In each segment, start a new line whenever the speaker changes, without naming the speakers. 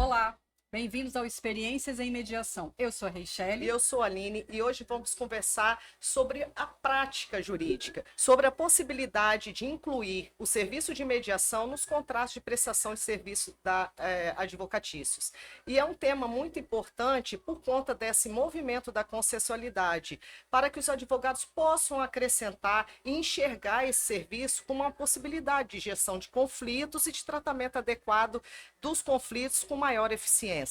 Olá, bem-vindos ao Experiências em Mediação. Eu sou a Reichele.
E eu sou a Aline e hoje vamos conversar sobre a prática jurídica, sobre a possibilidade de incluir o serviço de mediação nos contratos de prestação de serviço da advocatícios. E é um tema muito importante por conta desse movimento da concessualidade, para que os advogados possam acrescentar e enxergar esse serviço como uma possibilidade de gestão de conflitos e de tratamento adequado dos conflitos com maior eficiência.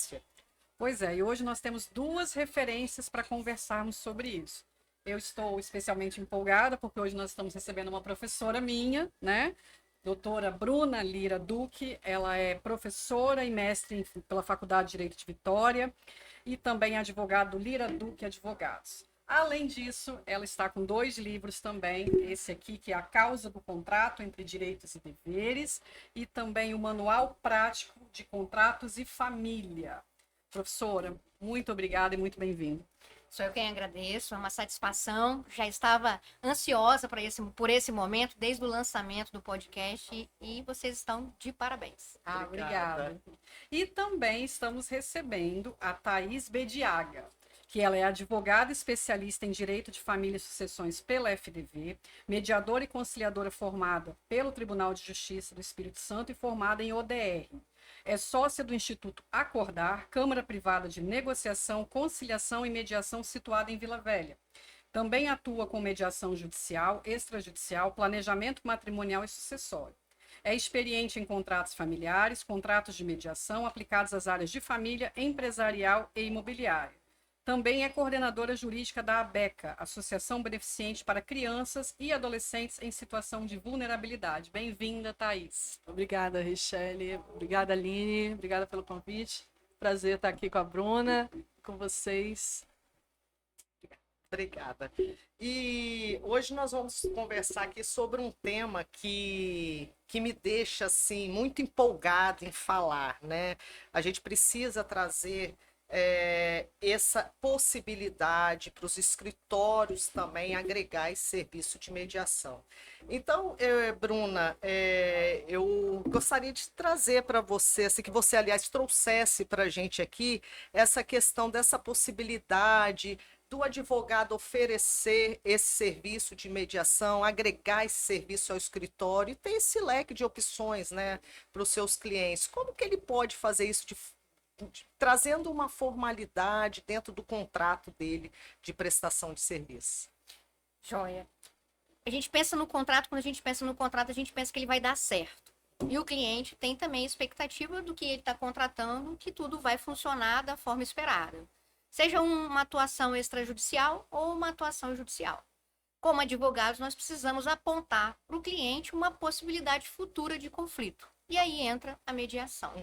Pois é, e hoje nós temos duas referências para conversarmos sobre isso. Eu estou especialmente empolgada porque hoje nós estamos recebendo uma professora minha, né? Doutora Bruna Lira Duque. Ela é professora e mestre pela Faculdade de Direito de Vitória e também advogado Lira Duque Advogados. Além disso, ela está com 2 livros também, esse aqui que é A Causa do Contrato entre Direitos e Deveres e também o Manual Prático de Contratos e Família. Professora, muito obrigada e muito bem-vinda.
Sou eu quem agradeço, é uma satisfação. Já estava ansiosa por esse momento, desde o lançamento do podcast, e vocês estão de parabéns.
Obrigada. E também estamos recebendo a Thaís Bediaga, que ela é advogada especialista em Direito de Família e Sucessões pela FDV, mediadora e conciliadora formada pelo Tribunal de Justiça do Espírito Santo e formada em ODR. É sócia do Instituto Acordar, Câmara Privada de Negociação, Conciliação e Mediação situada em Vila Velha. Também atua com mediação judicial, extrajudicial, planejamento matrimonial e sucessório. É experiente em contratos familiares, contratos de mediação aplicados às áreas de família, empresarial e imobiliária. Também é coordenadora jurídica da ABECA, Associação Beneficente para Crianças e Adolescentes em Situação de Vulnerabilidade. Bem-vinda, Thaís.
Obrigada, Reichele. Obrigada, Aline. Obrigada pelo convite. Prazer estar aqui com a Bruna, com vocês.
Obrigada. E hoje nós vamos conversar aqui sobre um tema que me deixa assim muito empolgada em falar, né? A gente precisa trazer essa possibilidade para os escritórios também agregar esse serviço de mediação. Então, Bruna, eu gostaria de trazer para você, assim, que você, aliás, trouxesse para a gente aqui essa questão dessa possibilidade do advogado oferecer esse serviço de mediação, agregar esse serviço ao escritório e ter esse leque de opções, né, para os seus clientes. Como que ele pode fazer isso trazendo uma formalidade dentro do contrato dele de prestação de serviço?
Joia. A gente pensa no contrato, quando a gente pensa no contrato, a gente pensa que ele vai dar certo. E o cliente tem também a expectativa do que ele está contratando, que tudo vai funcionar da forma esperada. Seja uma atuação extrajudicial ou uma atuação judicial. Como advogados, nós precisamos apontar para o cliente uma possibilidade futura de conflito. E aí entra a mediação.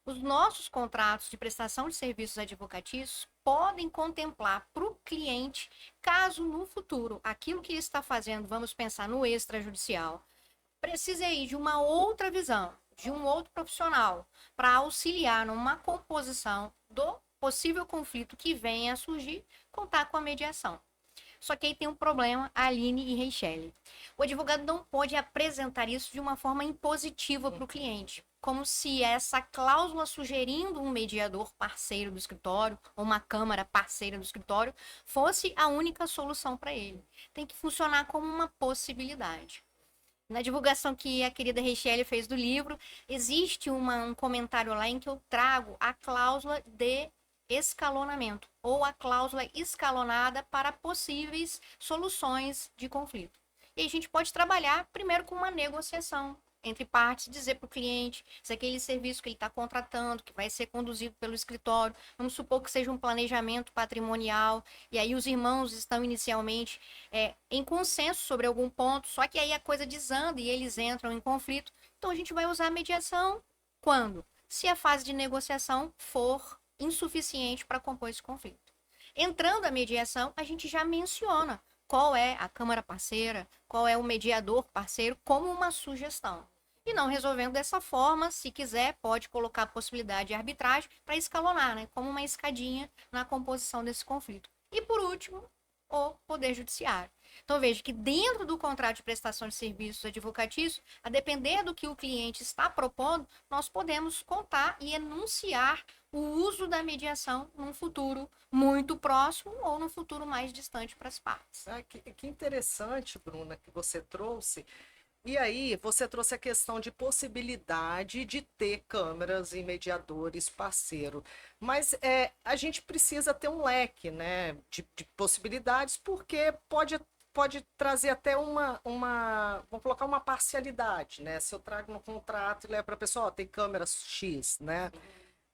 Os nossos contratos de prestação de serviços advocatícios podem contemplar para o cliente, caso no futuro, aquilo que ele está fazendo, vamos pensar no extrajudicial, precise aí de uma outra visão, de um outro profissional, para auxiliar numa composição do possível conflito que venha a surgir, contar com a mediação. Só que aí tem um problema, Aline e Reichele. O advogado não pode apresentar isso de uma forma impositiva para o cliente, como se essa cláusula sugerindo um mediador parceiro do escritório, ou uma câmara parceira do escritório, fosse a única solução para ele. Tem que funcionar como uma possibilidade. Na divulgação que a querida Reichele fez do livro, existe um comentário lá em que eu trago a cláusula de escalonamento, ou a cláusula escalonada para possíveis soluções de conflito. E a gente pode trabalhar primeiro com uma negociação entre partes, dizer para o cliente se aquele serviço que ele está contratando, que vai ser conduzido pelo escritório, vamos supor que seja um planejamento patrimonial, e aí os irmãos estão inicialmente em consenso sobre algum ponto, só que aí a coisa desanda e eles entram em conflito. Então a gente vai usar a mediação quando? Se a fase de negociação for insuficiente para compor esse conflito. Entrando a mediação, a gente já menciona qual é a câmara parceira, qual é o mediador parceiro, como uma sugestão. E não resolvendo dessa forma, se quiser, pode colocar a possibilidade de arbitragem para escalonar, né, como uma escadinha na composição desse conflito. E por último, o Poder Judiciário. Então, veja que dentro do contrato de prestação de serviços advocatícios, a depender do que o cliente está propondo, nós podemos contar e enunciar o uso da mediação num futuro muito próximo ou num futuro mais distante para as partes.
Que interessante, Bruna, que você trouxe. E aí, você trouxe a questão de possibilidade de ter câmeras e mediadores parceiro. Mas a gente precisa ter um leque, né, de possibilidades, porque pode trazer até vamos colocar uma parcialidade, né? Se eu trago no contrato e levo para a pessoa, ó, tem câmera X, né?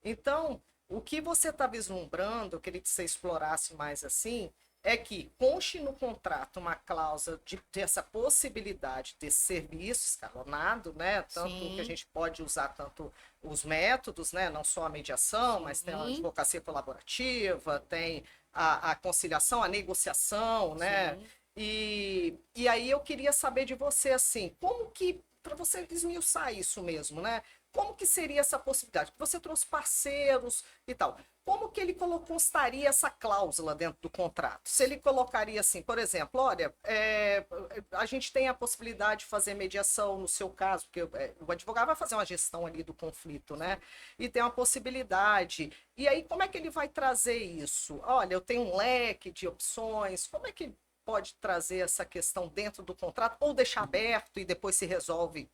Então, o que você está vislumbrando, eu queria que você explorasse mais assim, é que conste no contrato uma cláusula de ter essa possibilidade desse serviço escalonado, né? Tanto
Sim.
que a gente pode usar tanto os métodos, né? Não só a mediação, mas tem a
Sim.
advocacia colaborativa, tem a conciliação, a negociação, né?
Sim.
E aí eu queria saber de você, assim, como que, para você esmiuçar isso mesmo, né? Como que seria essa possibilidade? Você trouxe parceiros e tal. Como que ele constaria essa cláusula dentro do contrato? Se ele colocaria assim, por exemplo, olha, a gente tem a possibilidade de fazer mediação no seu caso, porque o advogado vai fazer uma gestão ali do conflito, né? E tem uma possibilidade. E aí, como é que ele vai trazer isso? Olha, eu tenho um leque de opções. Como é que pode trazer essa questão dentro do contrato ou deixar aberto e depois se resolve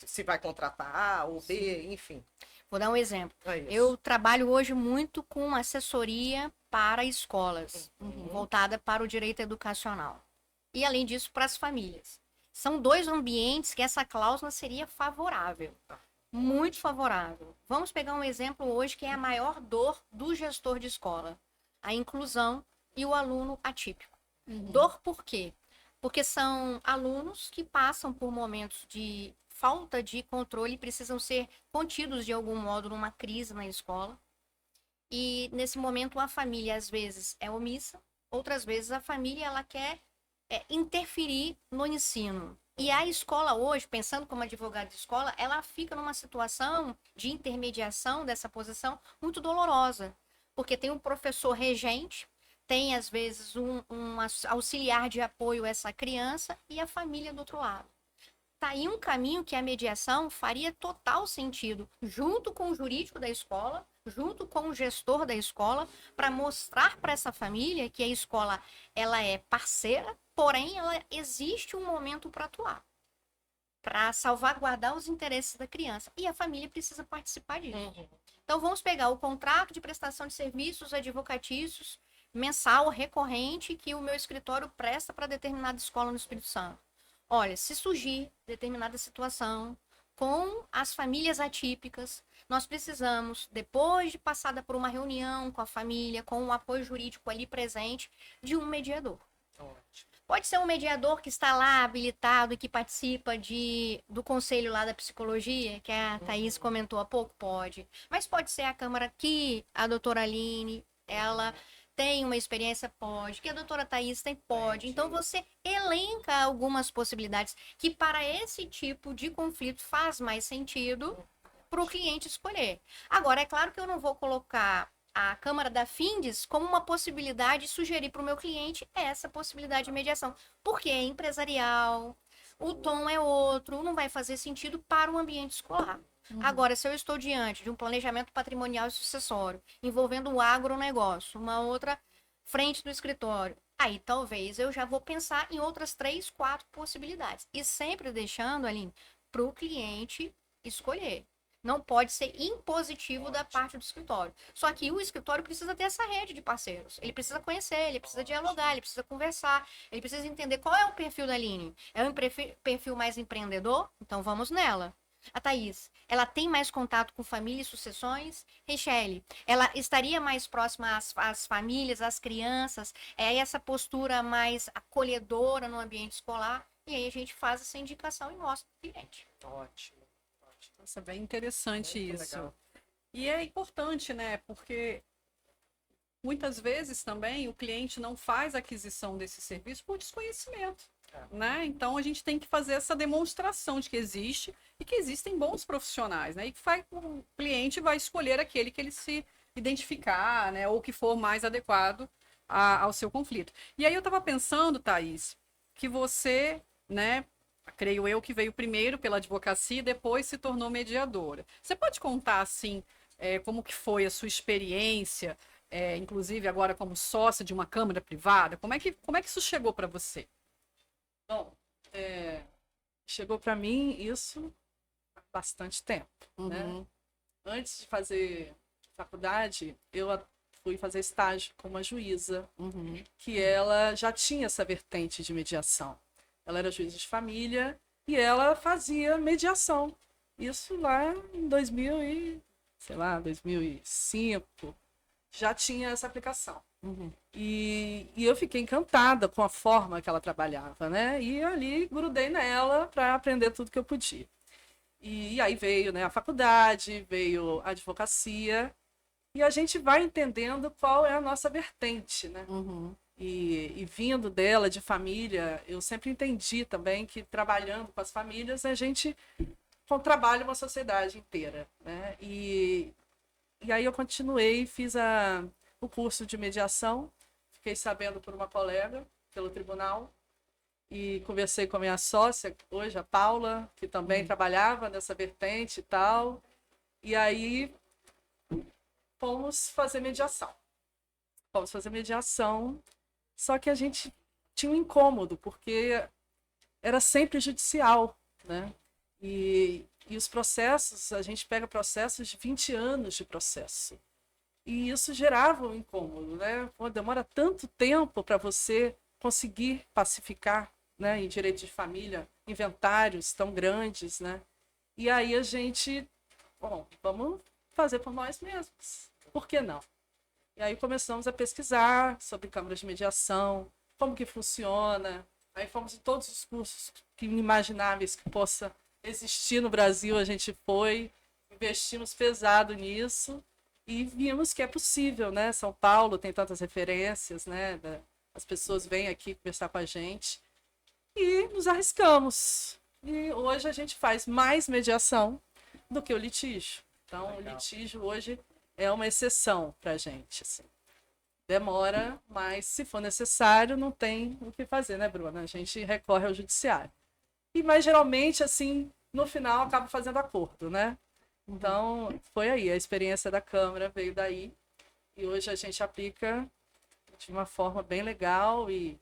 se vai contratar A ou B, enfim.
Vou dar um exemplo.
É isso.
Eu trabalho hoje muito com assessoria para escolas, voltada para o direito educacional. E, além disso, para as famílias. São dois ambientes que essa cláusula seria favorável. Muito favorável. Vamos pegar um exemplo hoje que é a maior dor do gestor de escola. A inclusão e o aluno atípico. Dor por quê? Porque são alunos que passam por momentos de falta de controle e precisam ser contidos de algum modo numa crise na escola. E nesse momento a família às vezes é omissa, outras vezes a família ela quer interferir no ensino. E a escola hoje, pensando como advogada de escola, ela fica numa situação de intermediação dessa posição muito dolorosa, porque tem um professor regente, tem às vezes um auxiliar de apoio a essa criança e a família do outro lado. Tá aí um caminho que a mediação faria total sentido, junto com o jurídico da escola, junto com o gestor da escola, para mostrar para essa família que a escola ela é parceira, porém ela existe um momento para atuar, para salvaguardar os interesses da criança. E a família precisa participar disso. Então vamos pegar o contrato de prestação de serviços advocatícios mensal recorrente que o meu escritório presta para determinada escola no Espírito Santo. Olha, se surgir determinada situação com as famílias atípicas, nós precisamos, depois de passada por uma reunião com a família, com o apoio jurídico ali presente, de um mediador.
Ótimo.
Pode ser um mediador que está lá habilitado e que participa do conselho lá da psicologia, que a Thaís comentou há pouco, pode. Mas pode ser a Câmara que a doutora Aline, ela tem uma experiência, pode. Que a doutora Thaís tem, pode. Então, você elenca algumas possibilidades que para esse tipo de conflito faz mais sentido para o cliente escolher. Agora, é claro que eu não vou colocar a Câmara da Findes como uma possibilidade de sugerir para o meu cliente essa possibilidade de mediação. Porque é empresarial, o tom é outro, não vai fazer sentido para o ambiente escolar. Agora, se eu estou diante de um planejamento patrimonial e sucessório, envolvendo o agronegócio, uma outra frente do escritório, aí talvez eu já vou pensar em outras 3, 4 possibilidades. E sempre deixando, Aline, para o cliente escolher. Não pode ser impositivo da parte do escritório. Só que o escritório precisa ter essa rede de parceiros. Ele precisa conhecer, ele precisa dialogar, ele precisa conversar, ele precisa entender qual é o perfil da Aline. É um perfil mais empreendedor? Então vamos nela. A Thaís, ela tem mais contato com família e sucessões? Richelle, ela estaria mais próxima às famílias, às crianças? É essa postura mais acolhedora no ambiente escolar? E aí a gente faz essa indicação e mostra para o cliente.
Ótimo.
Nossa, bem interessante
Muito
isso.
legal.
E é importante, né? Porque muitas vezes também o cliente não faz aquisição desse serviço por desconhecimento. Né? Então a gente tem que fazer essa demonstração de que existe e que existem bons profissionais, né? E que o cliente vai escolher aquele que ele se identificar, né? Ou que for mais adequado ao seu conflito. E aí eu estava pensando, Thaís, que você, né, creio eu que veio primeiro pela advocacia e depois se tornou mediadora. Você pode contar, assim, como que foi a sua experiência, inclusive agora como sócia de uma câmara privada? Como é que isso chegou para você?
Bom, chegou para mim isso há bastante tempo, né?
Uhum.
Antes de fazer faculdade, eu fui fazer estágio com uma juíza,
Uhum.
que ela já tinha essa vertente de mediação. Ela era juíza de família e ela fazia mediação. Isso lá em 2005, já tinha essa aplicação.
Uhum.
E eu fiquei encantada com a forma que ela trabalhava, né? E ali grudei nela para aprender tudo que eu podia. E aí veio, né, a faculdade, veio a advocacia, e a gente vai entendendo qual é a nossa vertente, né?
Uhum.
E vindo dela, de família, eu sempre entendi também que trabalhando com as famílias, a gente trabalha uma sociedade inteira, né? E aí eu continuei, fiz o curso de mediação, fiquei sabendo por uma colega, pelo tribunal, e conversei com a minha sócia, hoje a Paula, que também trabalhava nessa vertente e tal, e aí fomos fazer mediação. Só que a gente tinha um incômodo, porque era sempre judicial, né? E os processos, a gente pega processos de 20 anos de processo. E isso gerava um incômodo, né? Pô, demora tanto tempo para você conseguir pacificar, né, em direito de família, inventários tão grandes, né? E aí a gente, bom, vamos fazer por nós mesmos. Por que não? E aí começamos a pesquisar sobre câmaras de mediação, como que funciona. Aí fomos em todos os cursos inimagináveis que possa existir no Brasil, a gente foi, investimos pesado nisso e vimos que é possível, né? São Paulo tem tantas referências, né? As pessoas vêm aqui conversar com a gente e nos arriscamos. E hoje a gente faz mais mediação do que o litígio. Então, o litígio hoje é uma exceção para a gente. Assim. Demora, mas se for necessário, não tem o que fazer, né, Bruna? A gente recorre ao judiciário. Mas geralmente, assim, no final, acaba fazendo acordo, né? Então, foi aí. A experiência da Câmara veio daí. E hoje a gente aplica de uma forma bem legal e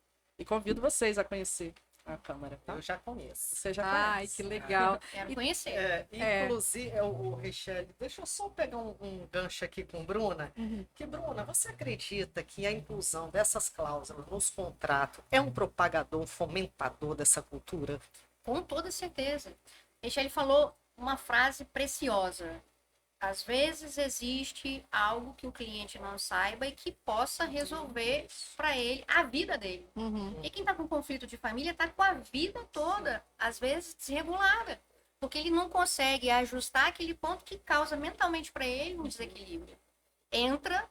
convido vocês a conhecer a Câmara, tá?
Eu já conheço.
Você já
Ai,
conhece.
que legal.
Quero conhecer.
Inclusive, o Richelle, deixa eu só pegar um gancho aqui com Bruna. Que, Bruna, você acredita que a inclusão dessas cláusulas nos contratos é um propagador, um fomentador dessa cultura?
Com toda certeza. Ele falou uma frase preciosa. Às vezes existe algo que o cliente não saiba e que possa resolver para ele a vida dele.
Uhum.
E quem está com conflito de família está com a vida toda, às vezes, desregulada. Porque ele não consegue ajustar aquele ponto que causa mentalmente para ele um desequilíbrio. Entra,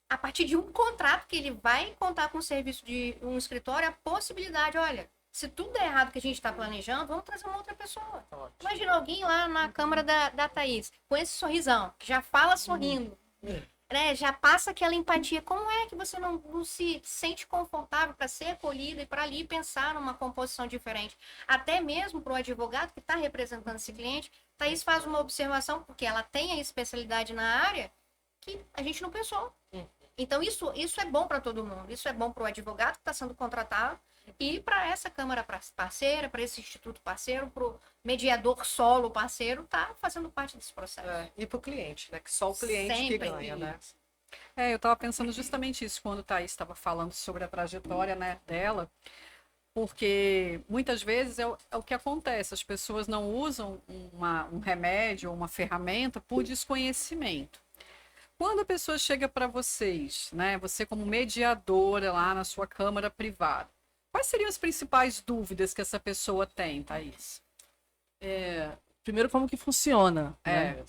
a partir de um contrato que ele vai contar com o serviço de um escritório, a possibilidade, olha, se tudo der errado que a gente está planejando, vamos trazer uma outra pessoa. Imagina alguém lá na Câmara da Thaís, com esse sorrisão, que já fala sorrindo, né? Já passa aquela empatia. Como é que você não se sente confortável para ser acolhida e para ali pensar numa composição diferente? Até mesmo para o advogado que está representando esse cliente, Thaís faz uma observação, porque ela tem a especialidade na área, que a gente não pensou. Então, isso é bom para todo mundo. Isso é bom para o advogado que está sendo contratado, e para essa Câmara parceira, para esse instituto parceiro, para o mediador solo parceiro, tá fazendo parte desse processo.
E para o cliente, né? Que só o cliente que
Sempre.
ganha, né?
Eu estava pensando justamente isso quando o Thaís estava falando sobre a trajetória, né, dela, porque muitas vezes é o que acontece, as pessoas não usam um remédio ou uma ferramenta por desconhecimento. Quando a pessoa chega para vocês, né, você como mediadora lá na sua câmara privada, quais seriam as principais dúvidas que essa pessoa tem, Thaís?
Primeiro, como que funciona,
É.
né?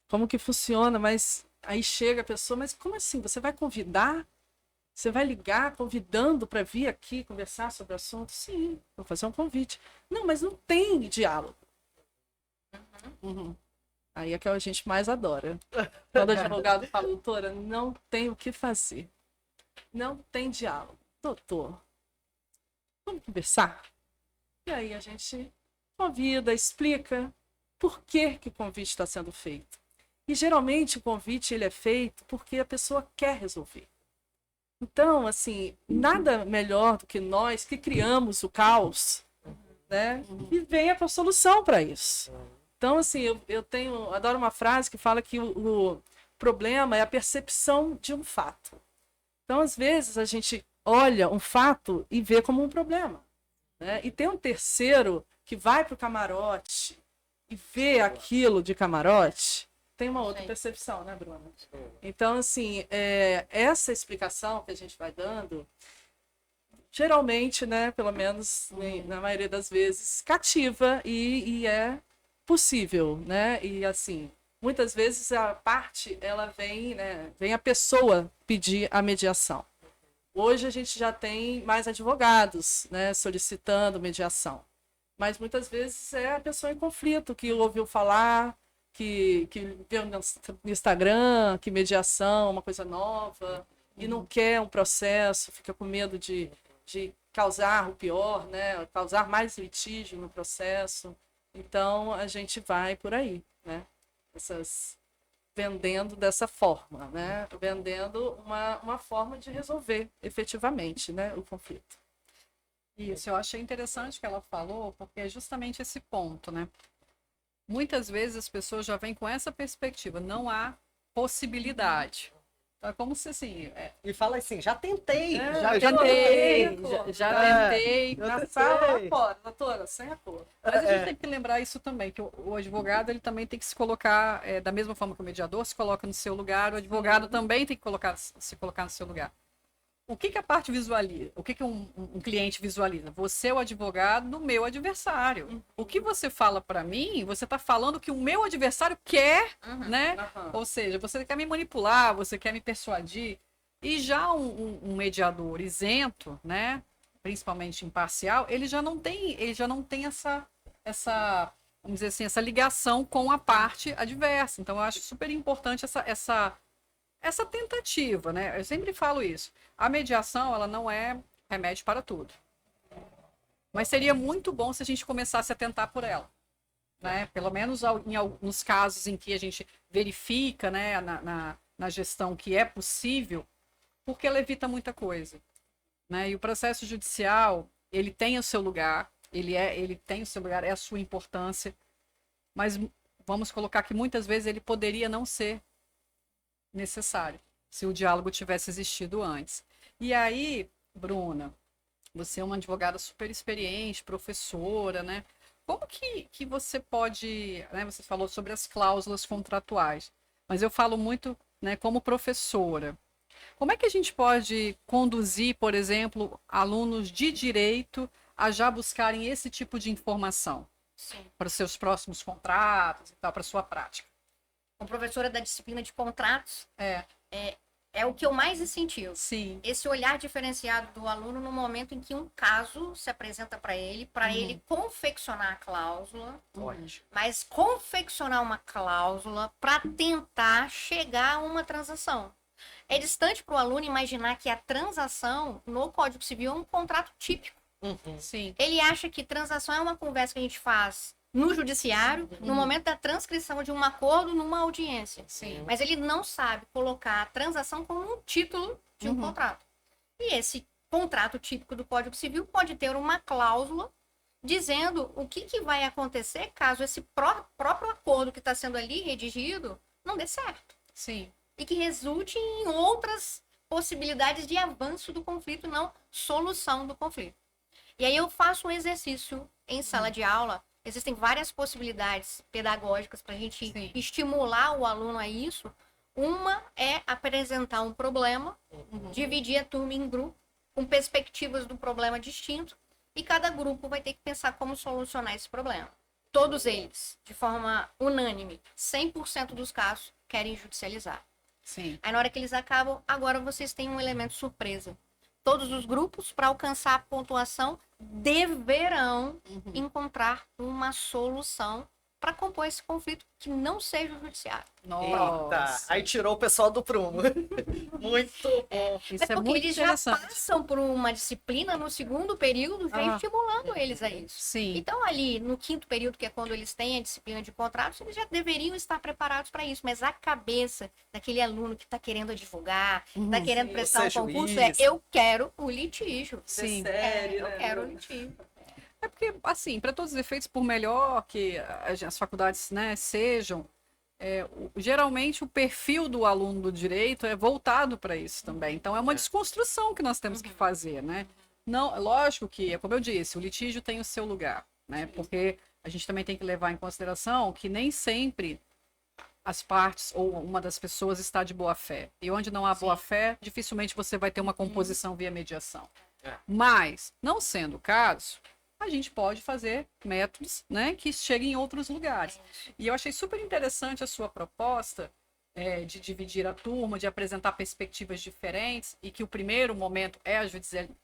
Como que funciona, mas aí chega a pessoa, mas como assim? Você vai convidar? Você vai ligar convidando para vir aqui conversar sobre o assunto? Sim, vou fazer um convite. Não, mas não tem diálogo. Uhum. Aí é que a gente mais adora. Quando o advogado fala, doutora, não tem o que fazer. Não tem diálogo. Doutor, vamos conversar? E aí a gente convida, explica por que que o convite está sendo feito. E geralmente o convite ele é feito porque a pessoa quer resolver. Então, assim, nada melhor do que nós que criamos o caos, né? E venha com a solução para isso. Então, assim, adoro uma frase que fala que o problema é a percepção de um fato. Então, às vezes, a gente olha um fato e vê como um problema, né? E tem um terceiro que vai para o camarote e vê aquilo de camarote, tem uma outra percepção, né, Bruna? Então, assim, essa explicação que a gente vai dando, geralmente, né, pelo menos na maioria das vezes, cativa e é possível, né? E, assim, muitas vezes a parte, ela vem, né, vem a pessoa pedir a mediação. Hoje a gente já tem mais advogados, né, solicitando mediação. Mas muitas vezes é a pessoa em conflito que ouviu falar, que viu no Instagram, que mediação é uma coisa nova, e não quer um processo, fica com medo de causar o pior, né? Causar mais litígio no processo. Então a gente vai por aí, né? Vendendo dessa forma, né? Vendendo uma forma de resolver efetivamente, né, o conflito.
Isso, eu achei interessante que ela falou, porque é justamente esse ponto, né? Muitas vezes as pessoas já vêm com essa perspectiva, não há possibilidade. Então é como se assim.
E fala assim, já tentei,
Já
já
tentei,
tentei.
já tentei.
eu
Na
tentei.
sala, lá fora, doutora, sem acordo.
Mas a gente tem que lembrar isso também, que o advogado ele também tem que se colocar, da mesma forma que o mediador se coloca no seu lugar, o advogado também tem que se colocar no seu lugar. O que a parte visualiza? O que um cliente visualiza? Você é o advogado do meu adversário. O que você fala para mim, você está falando que o meu adversário quer, né? Ou seja, você quer me manipular, você quer me persuadir. E já um mediador isento, né? Principalmente imparcial, ele já não tem essa, vamos dizer assim, essa ligação com a parte adversa. Então, eu acho super importante essa tentativa, né? Eu sempre falo isso. A mediação, ela não é remédio para tudo. Mas seria muito bom se a gente começasse a tentar por ela, né? Pelo menos nos casos em que a gente verifica, né, na gestão que é possível, porque ela evita muita coisa, né? E o processo judicial, ele tem o seu lugar, ele tem o seu lugar, é a sua importância, mas vamos colocar que muitas vezes ele poderia não ser necessário, se o diálogo tivesse existido antes. E aí, Bruna, você é uma advogada super experiente, professora, né? Como que você pode, né? Você falou sobre as cláusulas contratuais, mas eu falo muito, né, como professora. Como é que a gente pode conduzir, por exemplo, alunos de direito a já buscarem esse tipo de informação para os seus próximos contratos e tal, para a sua prática?
Como professora da disciplina de contratos,
É.
é o que eu mais incentivo.
Sim.
Esse olhar diferenciado do aluno no momento em que um caso se apresenta para ele confeccionar a cláusula, mas confeccionar uma cláusula para tentar chegar a uma transação. É distante para o aluno imaginar que a transação no Código Civil é um contrato típico.
Sim.
Ele acha que transação é uma conversa que a gente faz no judiciário, no momento da transcrição de um acordo numa audiência.
Sim.
Mas ele não sabe colocar a transação como um título de um contrato. E esse contrato típico do Código Civil pode ter uma cláusula dizendo o que vai acontecer caso esse próprio acordo que está sendo ali redigido não dê certo.
Sim.
E que resulte em outras possibilidades de avanço do conflito, não solução do conflito. E aí eu faço um exercício em sala de aula. Existem várias possibilidades pedagógicas para a gente estimular o aluno a isso. Uma é apresentar um problema, dividir a turma em grupo, com perspectivas do problema distinto, e cada grupo vai ter que pensar como solucionar esse problema. Todos eles, de forma unânime, 100% dos casos, querem judicializar.
Sim.
Aí na hora que eles acabam, agora vocês têm um elemento surpresa. Todos os grupos, para alcançar a pontuação, deverão encontrar uma solução para compor esse conflito que não seja o judiciário.
Eita, aí tirou o pessoal do prumo. Muito bom.
Isso
É
é
porque
muito
eles já
interessante.
passam por uma disciplina no segundo período, já
Ah.
estimulando eles a isso.
Sim.
Então, ali no quinto período, que é quando eles têm a disciplina de contratos, eles já deveriam estar preparados para isso. Mas a cabeça daquele aluno que está querendo advogar, está querendo
Sim,
prestar um
ser
concurso,
juiz.
eu quero o litígio.
Sim.
Eu quero o litígio.
É porque, assim, para todos os efeitos, por melhor que as faculdades, né, sejam, geralmente o perfil do aluno do direito é voltado para isso também. Então, é uma desconstrução que nós temos que fazer, né? Não, lógico que, como eu disse, o litígio tem o seu lugar, né? Porque a gente também tem que levar em consideração que nem sempre as partes ou uma das pessoas está de boa fé. E onde não há boa fé, dificilmente você vai ter uma composição via mediação. Mas, não sendo o caso, a gente pode fazer métodos, né, que cheguem em outros lugares. E eu achei super interessante a sua proposta de dividir a turma, de apresentar perspectivas diferentes e que o primeiro momento é a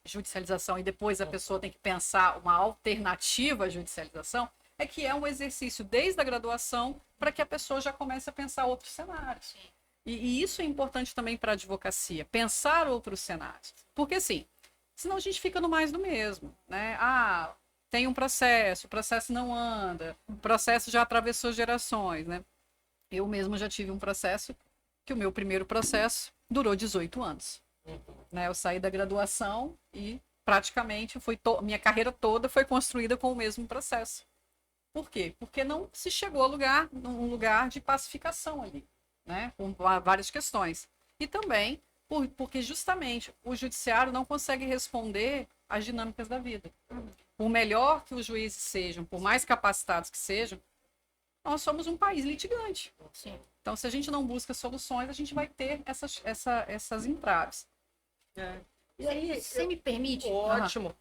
judicialização e depois a pessoa tem que pensar uma alternativa à judicialização, que é um exercício desde a graduação para que a pessoa já comece a pensar outros cenários. E isso é importante também para a advocacia, pensar outros cenários. Porque, assim, senão a gente fica no mais do mesmo, né? Ah, tem um processo, o processo não anda, o processo já atravessou gerações, né? Eu mesmo já tive um processo que o meu primeiro processo durou 18 anos. Né? Eu saí da graduação e praticamente minha carreira toda foi construída com o mesmo processo. Por quê? Porque não se chegou a num lugar de pacificação ali, né? Com várias questões. E também porque justamente o judiciário não consegue responder às dinâmicas da vida. Por melhor que os juízes sejam, por mais capacitados que sejam, nós somos um país litigante.
Sim.
Então, se a gente não busca soluções, a gente vai ter essas entraves.
E aí,
Você me permite?
ótimo.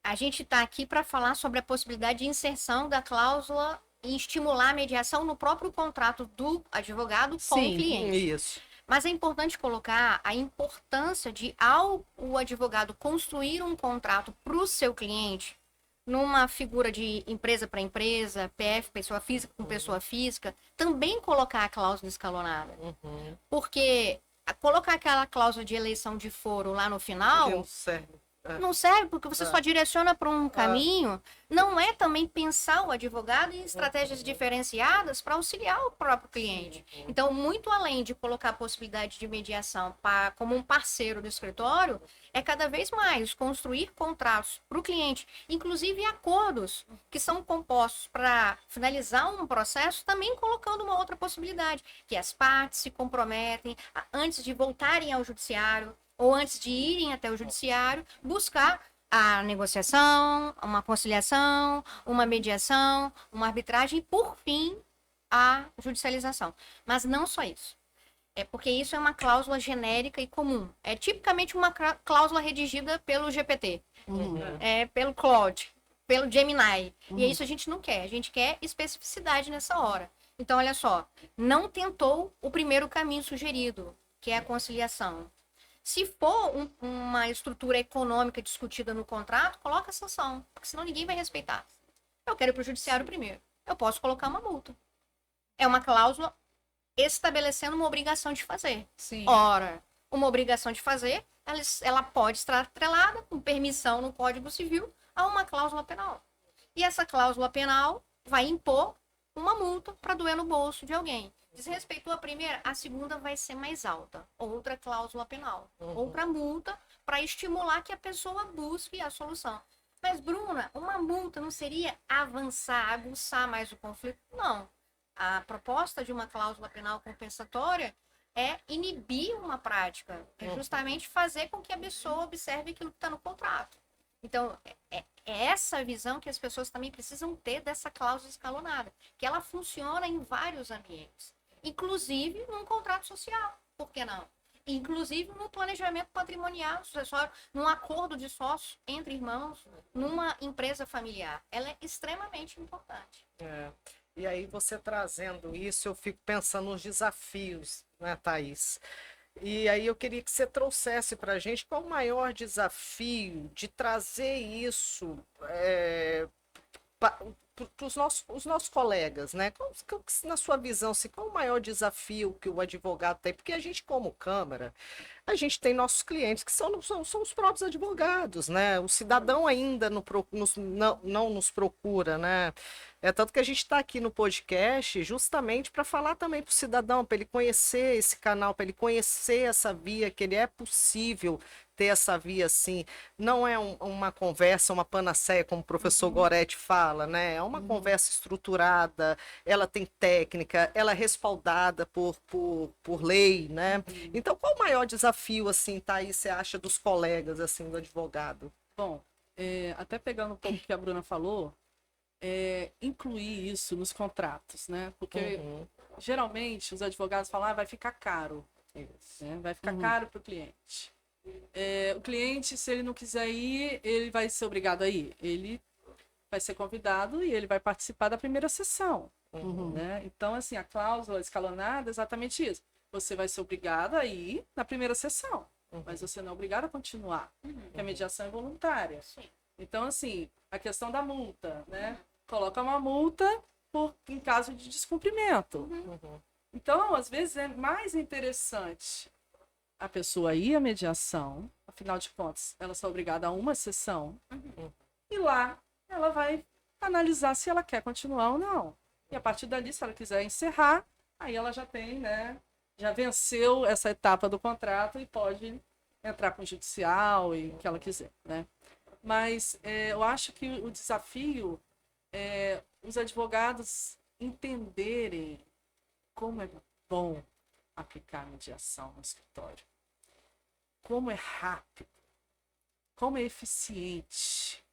A gente está aqui para falar sobre a possibilidade de inserção da cláusula e estimular a mediação no próprio contrato do advogado com o
Sim,
cliente.
Isso.
Mas é importante colocar a importância de, ao o advogado construir um contrato para o seu cliente, numa figura de empresa para empresa, PF, pessoa física com pessoa física, também colocar a cláusula escalonada. Porque colocar aquela cláusula de eleição de foro lá no final
Não serve.
não serve, porque você só direciona para um caminho. Não é também pensar o advogado em estratégias diferenciadas para auxiliar o próprio cliente. Então, muito além de colocar a possibilidade de mediação como um parceiro do escritório, é cada vez mais construir contratos para o cliente, inclusive acordos que são compostos para finalizar um processo, também colocando uma outra possibilidade, que as partes se comprometem antes de voltarem ao judiciário ou antes de irem até o judiciário, buscar a negociação, uma conciliação, uma mediação, uma arbitragem e, por fim, a judicialização. Mas não só isso. É porque isso é uma cláusula genérica e comum. É tipicamente uma cláusula redigida pelo GPT, pelo Claude, pelo Gemini. E isso a gente não quer. A gente quer especificidade nessa hora. Então, olha só. Não tentou o primeiro caminho sugerido, que é a conciliação. Se for uma estrutura econômica discutida no contrato, coloca a sanção, porque senão ninguém vai respeitar. Eu quero ir para o judiciário primeiro. Eu posso colocar uma multa. É uma cláusula estabelecendo uma obrigação de fazer.
Sim.
Ora, uma obrigação de fazer, ela pode estar atrelada, com permissão no Código Civil, a uma cláusula penal. E essa cláusula penal vai impor uma multa para doer no bolso de alguém. Desrespeitou a primeira, a segunda vai ser mais alta. Outra cláusula penal. Outra multa para estimular que a pessoa busque a solução. Mas, Bruna, uma multa não seria avançar, aguçar mais o conflito? Não. A proposta de uma cláusula penal compensatória é inibir uma prática. É justamente fazer com que a pessoa observe aquilo que está no contrato. Então, é essa visão que as pessoas também precisam ter dessa cláusula escalonada. Que ela funciona em vários ambientes. Inclusive num contrato social, por que não? Inclusive no planejamento patrimonial sucessório, num acordo de sócios entre irmãos, numa empresa familiar. Ela é extremamente importante.
E aí você trazendo isso, eu fico pensando nos desafios, né, Thaís? E aí eu queria que você trouxesse para a gente qual o maior desafio de trazer isso os nossos colegas, né? Na sua visão, assim, qual o maior desafio que o advogado tem? Porque a gente, como Câmara, a gente tem nossos clientes que são os próprios advogados, né? O cidadão ainda não nos procura, né? É tanto que a gente está aqui no podcast justamente para falar também para o cidadão, para ele conhecer esse canal, para ele conhecer essa via, que ele é possível ter essa via assim. Não é uma conversa, uma panaceia, como o professor Goretti fala, né? É uma conversa estruturada, ela tem técnica, ela é respaldada por lei, né? Então, qual o maior desafio, assim, Thaís, você acha dos colegas, assim, do advogado?
Bom, até pegando um pouco o que a Bruna falou, incluir isso nos contratos, né? Porque geralmente os advogados falam, vai ficar caro, né? Vai ficar caro para o cliente. O cliente, se ele não quiser ir, ele vai ser obrigado a ir. Ele vai ser convidado e ele vai participar da primeira sessão. Né? Então, assim, a cláusula escalonada é exatamente isso. Você vai ser obrigado a ir na primeira sessão, mas você não é obrigado a continuar, porque a mediação é voluntária. Então, assim, a questão da multa, né? Coloca uma multa em caso de descumprimento. Então, às vezes, é mais interessante a pessoa ir à mediação, afinal de contas, ela só é obrigada a uma sessão, e lá ela vai analisar se ela quer continuar ou não. E a partir dali, se ela quiser encerrar, aí ela já tem, né? Já venceu essa etapa do contrato e pode entrar com o judicial e o que ela quiser, né? Mas eu acho que o desafio é os advogados entenderem como é bom aplicar a mediação no escritório. Como é rápido, como é eficiente.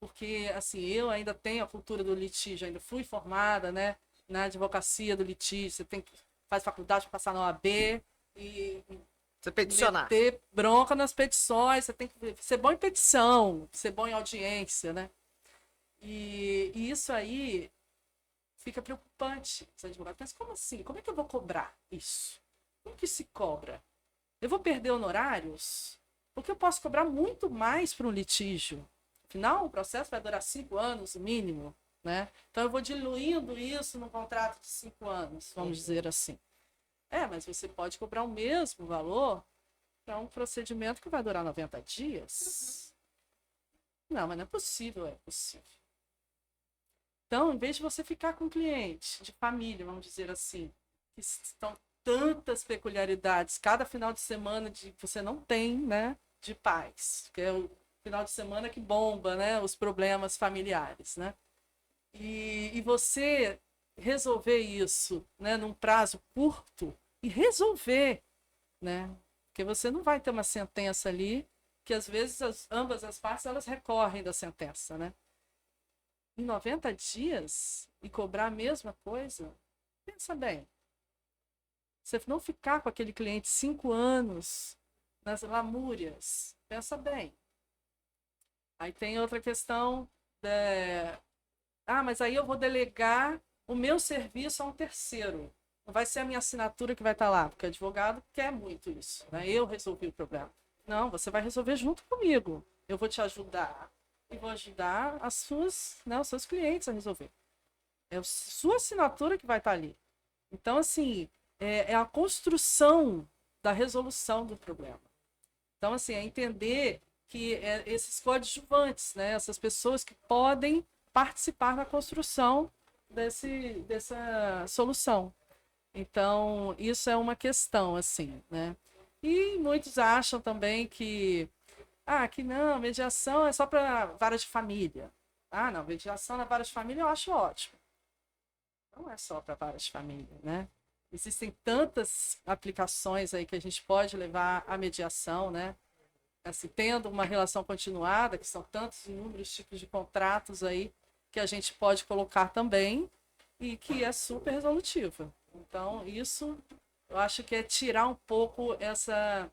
Porque, assim, eu ainda tenho a cultura do litígio, ainda fui formada, né, na advocacia do litígio. Você faz faculdade para passar na OAB e
Você peticionar.
meter bronca nas petições. Você tem que ser bom em petição, ser bom em audiência, né? E isso aí fica preocupante, os advogados. Mas como assim? Como é que eu vou cobrar isso? Como que se cobra? Eu vou perder honorários? Porque eu posso cobrar muito mais para um litígio. Afinal, o processo vai durar 5 anos, mínimo, né? Então, eu vou diluindo isso num contrato de 5 anos, vamos dizer assim. Mas você pode cobrar o mesmo valor para um procedimento que vai durar 90 dias. Não, mas não é possível, é possível. Então, em vez de você ficar com um cliente de família, vamos dizer assim, que estão tantas peculiaridades, cada final de semana você não tem, né, de paz, que é o final de semana que bomba, né, os problemas familiares, né? E você resolver isso, né, num prazo curto e resolver, né? Porque você não vai ter uma sentença ali que às vezes ambas as partes elas recorrem da sentença, né? Em 90 dias e cobrar a mesma coisa, pensa bem. Você não ficar com aquele cliente 5 anos nas lamúrias, pensa bem. Aí tem outra questão, mas aí eu vou delegar o meu serviço a um terceiro. Não vai ser a minha assinatura que vai estar lá, porque o advogado quer muito isso, né? Eu resolvi o problema. Não, você vai resolver junto comigo. Eu vou te ajudar e vou ajudar os seus clientes a resolver. É a sua assinatura que vai estar ali. Então, assim, é a construção da resolução do problema. Então, assim, é entender que esses coadjuvantes, né, essas pessoas que podem participar da construção dessa solução. Então, isso é uma questão, assim, né? E muitos acham também que não, mediação é só para vara de família. Não, mediação na vara de família eu acho ótimo. Não é só para vara de família, né? Existem tantas aplicações aí que a gente pode levar à mediação, né? Assim, tendo uma relação continuada, que são tantos inúmeros tipos de contratos aí que a gente pode colocar também e que é super resolutiva. Então, isso eu acho que é tirar um pouco essa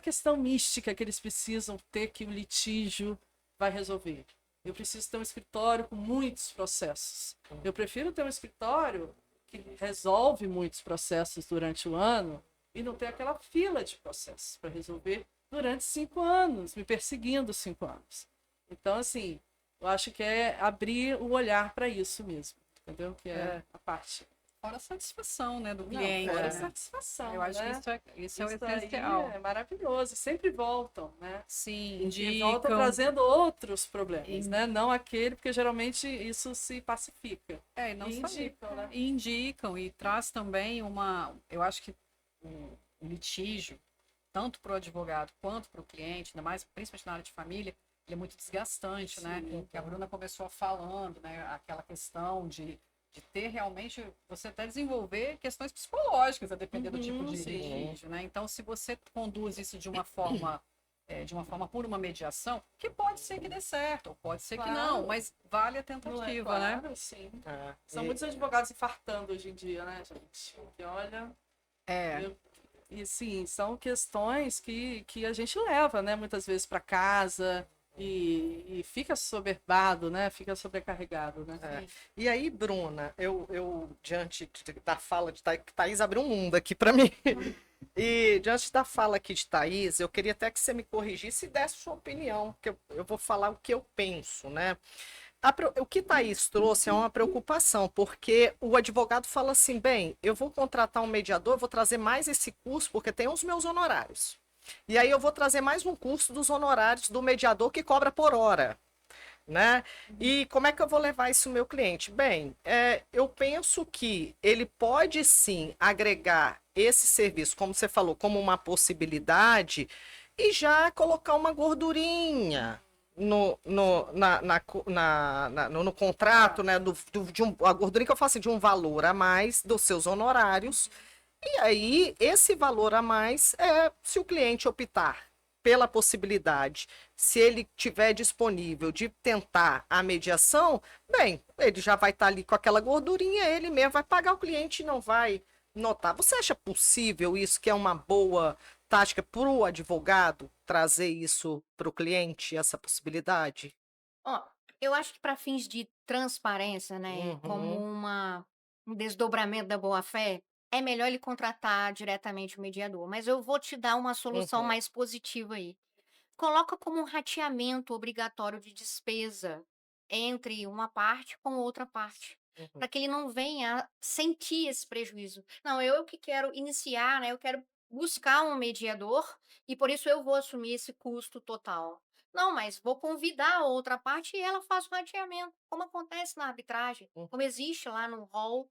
questão mística que eles precisam ter que o litígio vai resolver. Eu preciso ter um escritório com muitos processos. Eu prefiro ter um escritório que resolve muitos processos durante o ano e não ter aquela fila de processos para resolver durante 5 anos, me perseguindo 5 anos. Então, assim, Eu acho que é abrir o olhar para isso mesmo, entendeu? Que é a parte.
Fora a satisfação, né, do
Não,
cliente.
fora a
né?
satisfação,
Eu acho que
né?
isso é o
Isso aí
essencial.
é maravilhoso. Sempre voltam, né?
Sim,
E voltam
indicam.
trazendo outros problemas,
In-
né? Não aquele, porque geralmente isso se pacifica.
É, e não
E
só
indicam, né?
e indicam e traz também uma. Eu acho que o litígio, tanto para o advogado quanto para o cliente, ainda mais, principalmente na área de família, ele é muito desgastante, né?
Sim.
Que a Bruna começou falando, né? Aquela questão de ter realmente, você até desenvolver questões psicológicas, a depender do tipo de
Sim.
litígio, né? Então, se você conduz isso de uma forma por uma mediação, que pode ser que dê certo, ou pode ser que não,
Claro.
mas vale a
Não é
tentativa, né?
claro, sim.
É,
São
e-
muitos advogados infartando hoje em dia, né, gente? E olha,
É.
e sim, são questões que a gente leva, né, muitas vezes para casa e fica soberbado, né? Fica sobrecarregado, né?
É. E aí, Bruna, eu diante da fala de Thaís, abriu um mundo aqui para mim. E diante da fala aqui de Thaís, eu queria até que você me corrigisse e desse sua opinião, porque eu vou falar o que eu penso, né? O que Thaís trouxe é uma preocupação, porque o advogado fala assim: bem, eu vou contratar um mediador, vou trazer mais esse curso, porque tem os meus honorários. E aí eu vou trazer mais um curso dos honorários do mediador que cobra por hora, né? E como é que eu vou levar isso ao meu cliente? Bem, eu penso que ele pode sim agregar esse serviço, como você falou, como uma possibilidade, e já colocar uma gordurinha no contrato, né? A gordurinha que eu faço assim, de um valor a mais dos seus honorários. E aí, esse valor a mais é se o cliente optar pela possibilidade, se ele tiver disponível de tentar a mediação, bem, ele já vai estar ali com aquela gordurinha, ele mesmo vai pagar, o cliente não vai notar. Você acha possível isso, que é uma boa tática para o advogado trazer isso para o cliente, essa possibilidade?
Ó, eu acho que para fins de transparência, né, como
Uhum,
um desdobramento da boa-fé, é melhor ele contratar diretamente o mediador. Mas eu vou te dar uma solução
uhum,
mais positiva aí. Coloca como um rateamento obrigatório de despesa entre uma parte com outra parte,
uhum,
para que ele não venha a sentir esse prejuízo. Não, eu que quero iniciar, né, eu quero buscar um mediador e por isso eu vou assumir esse custo total. Não, mas vou convidar a outra parte e ela faz o rateamento, como acontece na arbitragem,
uhum,
como existe lá no rol,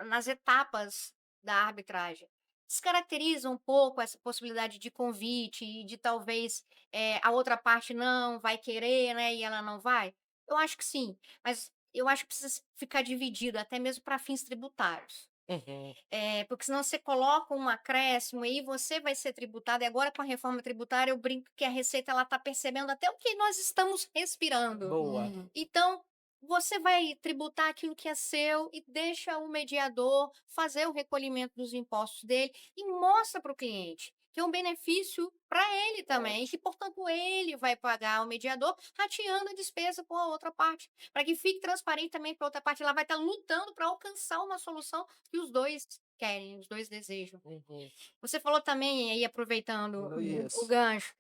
nas etapas da arbitragem. Descaracteriza um pouco essa possibilidade de convite e de talvez a outra parte não vai querer, né, e ela não vai? Eu acho que sim, mas eu acho que precisa ficar dividido, até mesmo para fins tributários.
uhum,
Porque senão você coloca um acréscimo e você vai ser tributado, e agora com a reforma tributária eu brinco que a Receita ela está percebendo até o que nós estamos respirando.
boa.
Então, você vai tributar aquilo que é seu e deixa o mediador fazer o recolhimento dos impostos dele e mostra para o cliente que é um benefício para ele também, e que, portanto, ele vai pagar o mediador rateando a despesa com a outra parte, para que fique transparente também para a outra parte. Ela vai estar lutando para alcançar uma solução que os dois querem, os dois desejam.
Uhum,
Você falou também, aí aproveitando o
isso.
gancho,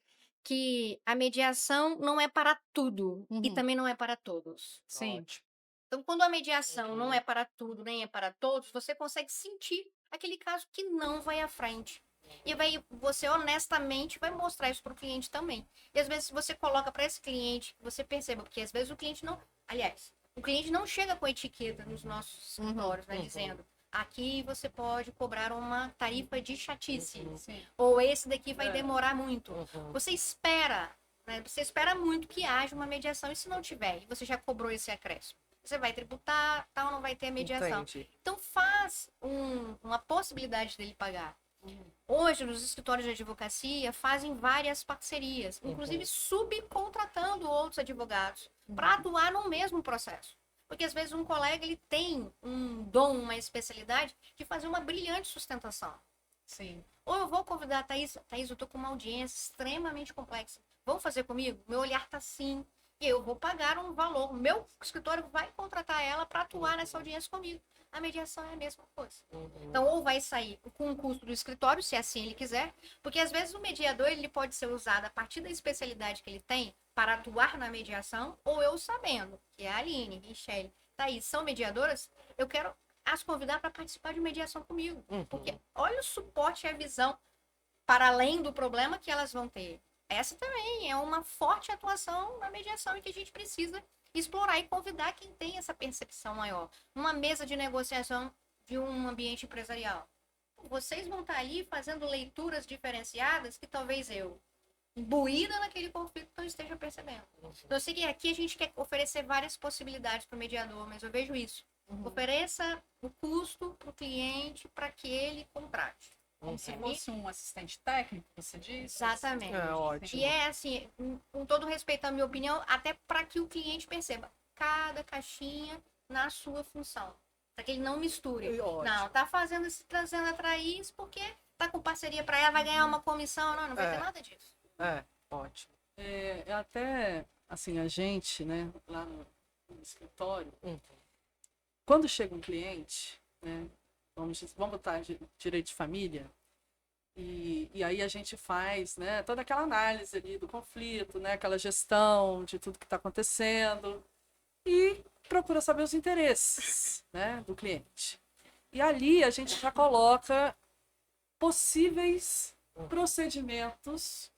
que a mediação não é para tudo e
Uhum.
também não é para todos.
Sim.
Ótimo.
Então, quando a mediação não
Uhum,
é para tudo nem é para todos, você consegue sentir aquele caso que não vai à frente. E vai, você honestamente vai mostrar isso para o cliente também. E às vezes você coloca para esse cliente, você perceba, porque às vezes o cliente não. Aliás, o cliente não chega com etiqueta nos nossos escritórios, né,
uhum,
dizendo aqui você pode cobrar uma tarifa de chatice.
Sim.
Ou esse daqui vai
É.
demorar muito.
uhum.
Você espera, né? Você espera muito que haja uma mediação. E se não tiver, e você já cobrou esse acréscimo, você vai tributar, tal, não vai ter a mediação.
Entendi.
Então faz uma possibilidade dele pagar. Hoje, os escritórios de advocacia fazem várias parcerias, inclusive subcontratando outros advogados para atuar no mesmo processo. Porque às vezes um colega ele tem um dom, uma especialidade de fazer uma brilhante sustentação.
Sim.
Ou eu vou convidar a Thaís, Thaís, eu tô com uma audiência extremamente complexa. Vamos fazer comigo? Meu olhar tá assim. e eu vou pagar um valor. Meu escritório vai contratar ela para atuar nessa audiência comigo. A mediação é a mesma coisa. Então, ou vai sair com o custo do escritório, se assim ele quiser, porque às vezes o mediador ele pode ser usado a partir da especialidade que ele tem para atuar na mediação, ou eu sabendo que a Aline, Michele, Thaís são mediadoras, eu quero as convidar para participar de mediação comigo. Porque olha o suporte e a visão para além do problema que elas vão ter. Essa também é uma forte atuação na mediação e que a gente precisa explorar e convidar quem tem essa percepção maior. Uma mesa de negociação de um ambiente empresarial. Vocês vão estar ali fazendo leituras diferenciadas que talvez eu, imbuída naquele conflito, não esteja percebendo. Então, eu sei que aqui a gente quer oferecer várias possibilidades para o mediador, mas eu vejo isso. Ofereça o custo para o cliente para que ele contrate.
Como se fosse um assistente técnico, você disse?
Exatamente.
É ótimo.
E é assim, com todo respeito à minha opinião, até para que o cliente perceba cada caixinha na sua função. Para que ele não misture.
Ótimo.
Não, tá fazendo esse trazendo a Thaís porque tá com parceria para ela, vai ganhar uma comissão. Não, não vai ter nada disso.
Ótimo.
É até, assim, a gente, né, lá no escritório, quando chega um cliente, né, vamos botar direito de família, e aí a gente faz, né, toda aquela análise ali do conflito, né, aquela gestão de tudo que está acontecendo, e procura saber os interesses, né, do cliente. E ali a gente já coloca possíveis procedimentos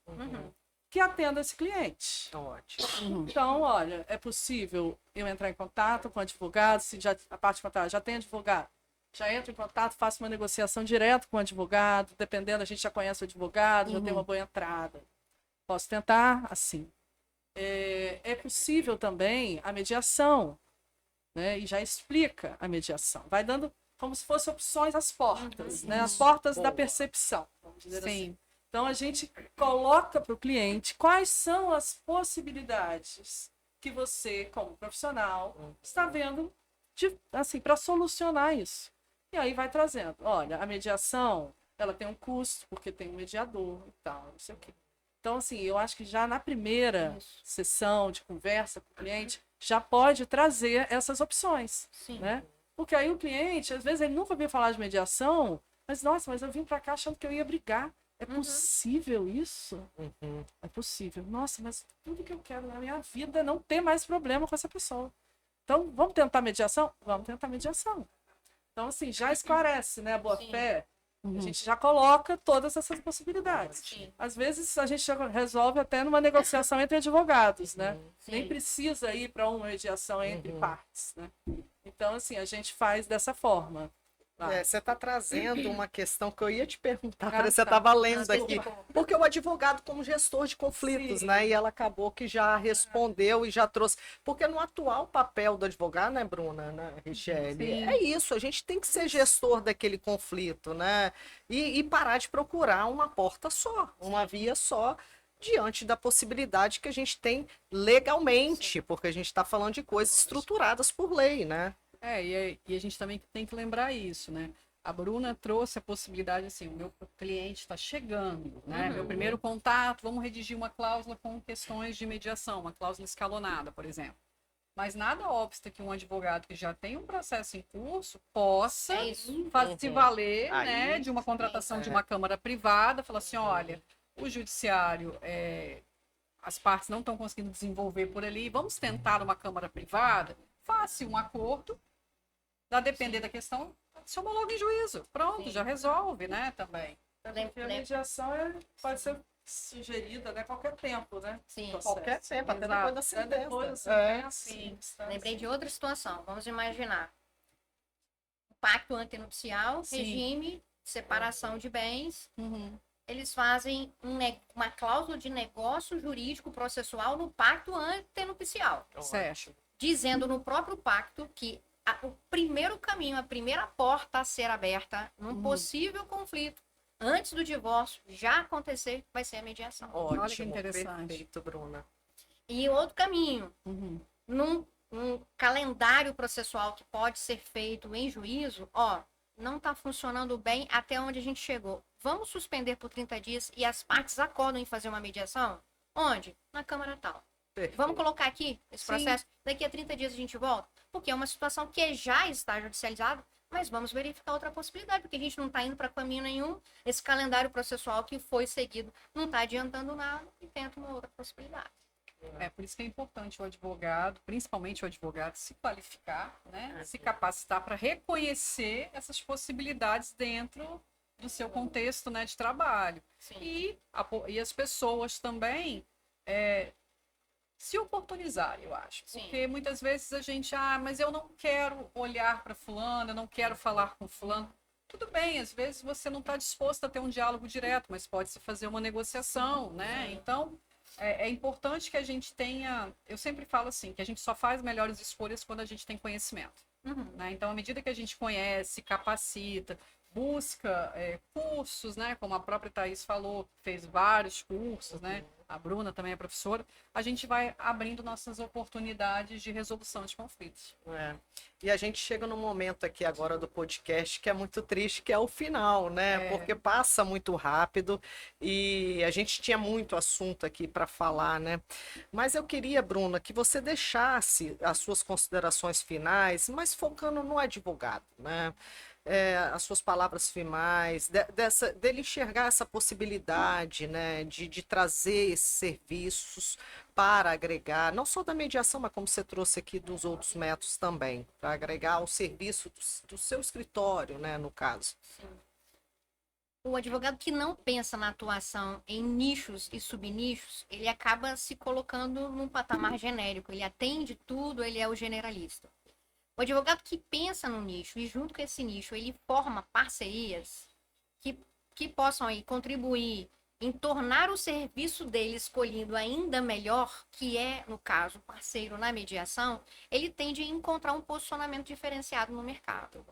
que atendam esse cliente.
Ótimo.
Então, olha, é possível eu entrar em contato com o advogado, se já, a parte contrária já tem advogado, já entro em contato, faço uma negociação direto com o advogado, dependendo, a gente já conhece o advogado, já tem uma boa entrada. Posso tentar assim. É possível também a mediação, né? E já explica a mediação. Vai dando como se fossem opções as portas, né? As portas da percepção, vamos dizer assim. Então, a gente coloca para o cliente quais são as possibilidades que você, como profissional, está vendo assim, para solucionar isso. E aí vai trazendo. Olha, a mediação, ela tem um custo, porque tem um mediador e tal, não sei o quê. Então, assim, eu acho que já na primeira sessão de conversa com o cliente, já pode trazer essas opções, né? Porque aí o cliente, às vezes, ele nunca ouviu falar de mediação, mas, nossa, mas eu vim para cá achando que eu ia brigar. É possível isso? É possível. Nossa, mas tudo que eu quero na minha vida é não ter mais problema com essa pessoa. Então, vamos tentar mediação? Vamos tentar mediação. Então, assim, já esclarece, né, a boa-fé. A gente já coloca todas essas possibilidades. Às vezes, a gente já resolve até numa negociação entre advogados, né? Nem precisa ir para uma mediação entre partes, né? Então, assim, a gente faz dessa forma.
Você está trazendo uma questão que eu ia te perguntar, parece que você estava lendo aqui. Porque o advogado como gestor de conflitos, né? E ela acabou que já respondeu e já trouxe. Porque no atual papel do advogado, né, Bruna, né, Richelle? É isso, a gente tem que ser gestor daquele conflito, né? E parar de procurar uma porta só, uma via só, diante da possibilidade que a gente tem legalmente, porque a gente está falando de coisas estruturadas por lei, né?
E a gente também tem que lembrar isso, né? A Bruna trouxe a possibilidade, assim, o meu cliente está chegando, né? Meu primeiro contato, vamos redigir uma cláusula com questões de mediação, uma cláusula escalonada, por exemplo. Mas nada obsta que um advogado que já tem um processo em curso possa se valer, né, de uma contratação de uma câmara privada, falar assim, olha, o judiciário, as partes não estão conseguindo desenvolver por ali, vamos tentar uma câmara privada, faça um acordo, a depender da questão, se homologa em juízo. Pronto, já resolve, né, também.
Porque a mediação pode ser sugerida, né, a qualquer tempo, né?
Sim.
Qualquer tempo, até depois da sentença.
Depois da sentença,
Lembrei de outra situação. Vamos imaginar. Pacto antenupcial, regime, separação de bens. Eles fazem uma cláusula de negócio jurídico processual no pacto antenupcial.
Certo.
Dizendo no próprio pacto que o primeiro caminho, a primeira porta a ser aberta num possível conflito antes do divórcio já acontecer, vai ser a mediação.
Ótimo,
Olha que interessante.
Perfeito, Bruna.
E outro caminho, num calendário processual que pode ser feito em juízo, não está funcionando bem até onde a gente chegou. Vamos suspender por 30 dias e as partes acordam em fazer uma mediação? Onde? Na Câmara tal.
Perfeito.
Vamos colocar aqui esse
Sim.
processo, daqui a 30 dias a gente volta, porque é uma situação que já está judicializada, mas vamos verificar outra possibilidade, porque a gente não está indo para caminho nenhum, esse calendário processual que foi seguido não está adiantando nada, e tenta uma outra possibilidade.
Por isso que é importante o advogado, principalmente o advogado, se qualificar, né? Se capacitar para reconhecer essas possibilidades dentro do seu contexto, né, de trabalho.
Sim.
E as pessoas também se oportunizarem, eu acho.
Sim.
Porque muitas vezes a gente, mas eu não quero olhar para fulano, eu não quero falar com fulano. Tudo bem, às vezes você não está disposto a ter um diálogo direto, mas pode-se fazer uma negociação, né? Então, é importante que a gente tenha... Eu sempre falo assim, que a gente só faz melhores escolhas quando a gente tem conhecimento.
Uhum.
Né? Então, à medida que a gente conhece, capacita, busca cursos, né? Como a própria Thaís falou, fez vários cursos, né? A Bruna também é professora, a gente vai abrindo nossas oportunidades de resolução de conflitos.
E a gente chega num momento aqui agora do podcast que é muito triste, que é o final, né? Porque passa muito rápido e a gente tinha muito assunto aqui para falar, né? Mas eu queria, Bruna, que você deixasse as suas considerações finais, mas focando no advogado, né? As suas palavras finais, dele enxergar essa possibilidade, né, de trazer esses serviços para agregar, não só da mediação, mas como você trouxe aqui dos outros métodos também, para agregar ao serviço do seu escritório, né, no caso.
O advogado que não pensa na atuação em nichos e subnichos, ele acaba se colocando num patamar genérico, ele atende tudo, ele é o generalista. O advogado que pensa no nicho e junto com esse nicho ele forma parcerias que possam aí contribuir em tornar o serviço dele escolhido ainda melhor, que é, no caso, parceiro na mediação, ele tende a encontrar um posicionamento diferenciado no mercado.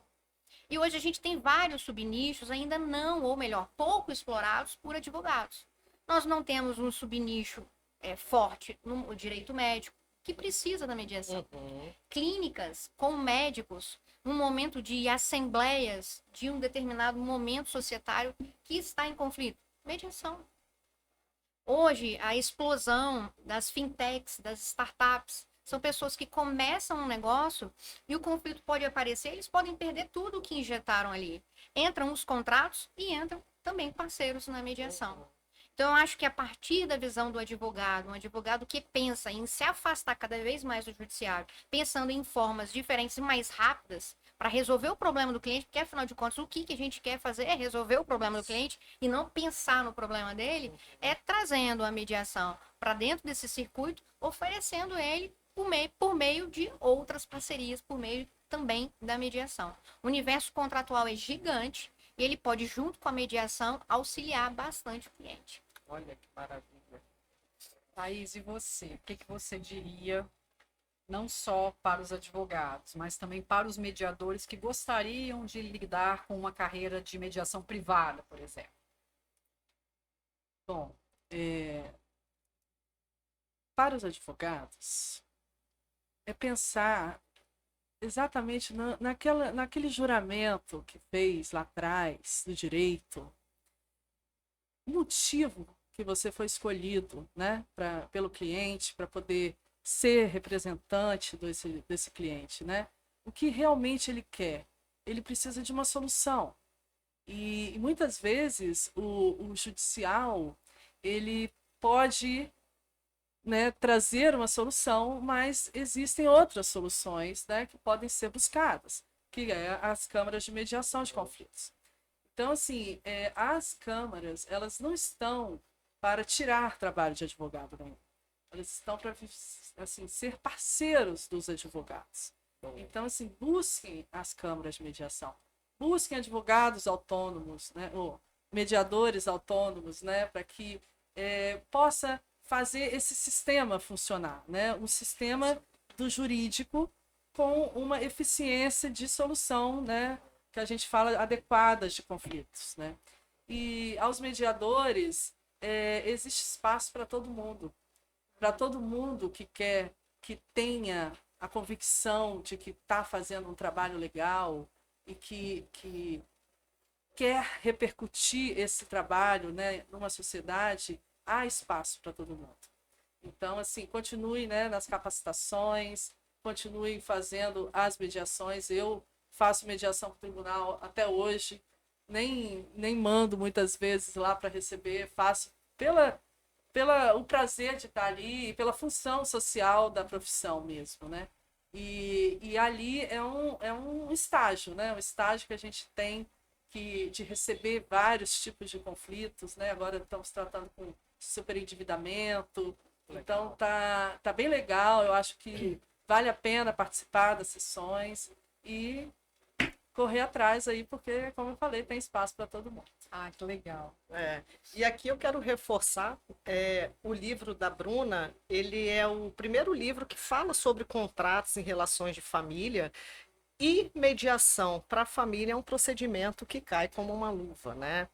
E hoje a gente tem vários subnichos ainda não, ou melhor, pouco explorados por advogados. Nós não temos um subnicho forte no direito médico, que precisa da mediação. Clínicas com médicos, num momento de assembleias de um determinado momento societário que está em conflito. Mediação. Hoje, a explosão das fintechs, das startups, são pessoas que começam um negócio e o conflito pode aparecer, eles podem perder tudo o que injetaram ali. Entram os contratos e entram também parceiros na mediação. Então, eu acho que a partir da visão do advogado, um advogado que pensa em se afastar cada vez mais do judiciário, pensando em formas diferentes e mais rápidas para resolver o problema do cliente, porque afinal de contas, o que a gente quer fazer é resolver o problema do cliente e não pensar no problema dele, é trazendo a mediação para dentro desse circuito, oferecendo ele por meio de outras parcerias, por meio também da mediação. O universo contratual é gigante e ele pode, junto com a mediação, auxiliar bastante o cliente.
Olha que maravilha.
Thaís, e você? O que você diria, não só para os advogados, mas também para os mediadores que gostariam de lidar com uma carreira de mediação privada, por exemplo?
Bom, para os advogados, é pensar exatamente naquele juramento que fez lá atrás, do direito, o motivo que você foi escolhido, né, pelo cliente, para poder ser representante desse cliente, né? O que realmente ele quer? Ele precisa de uma solução. E muitas vezes o judicial ele pode, né, trazer uma solução, mas existem outras soluções, né, que podem ser buscadas, que é as câmaras de mediação de conflitos. Então, assim, as câmaras, elas não estão para tirar trabalho de advogado nenhum. Elas estão para, assim, ser parceiros dos advogados. Então, assim, busquem as câmaras de mediação. Busquem advogados autônomos, né, ou mediadores autônomos, né, para que possa fazer esse sistema funcionar, né, um sistema do jurídico com uma eficiência de solução, né, que a gente fala adequadas de conflitos, né? E aos mediadores existe espaço para todo mundo que quer, que tenha a convicção de que está fazendo um trabalho legal e que quer repercutir esse trabalho, né, numa sociedade, há espaço para todo mundo. Então, assim, continue, né, nas capacitações, continue fazendo as mediações. Eu faço mediação para o tribunal até hoje, nem mando muitas vezes lá para receber, faço o prazer de estar ali, pela função social da profissão mesmo, né? E ali é um estágio, né? Um estágio que a gente tem de receber vários tipos de conflitos, né? Agora estamos tratando com superendividamento, então tá bem legal, eu acho que vale a pena participar das sessões e correr atrás aí, porque, como eu falei, tem espaço para todo mundo.
Ah, que legal.
E aqui eu quero reforçar, o livro da Bruna, ele é o primeiro livro que fala sobre contratos em relações de família, e mediação para a família é um procedimento que cai como uma luva, né?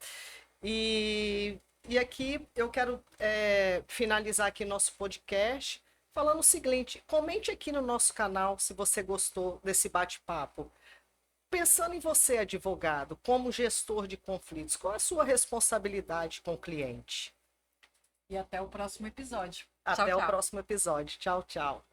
E aqui eu quero finalizar aqui nosso podcast falando o seguinte: comente aqui no nosso canal se você gostou desse bate-papo. Pensando em você, advogado, como gestor de conflitos, qual a sua responsabilidade com o cliente?
E até o próximo episódio.
Até
Tchau,
o
tchau.
próximo episódio. Tchau, tchau.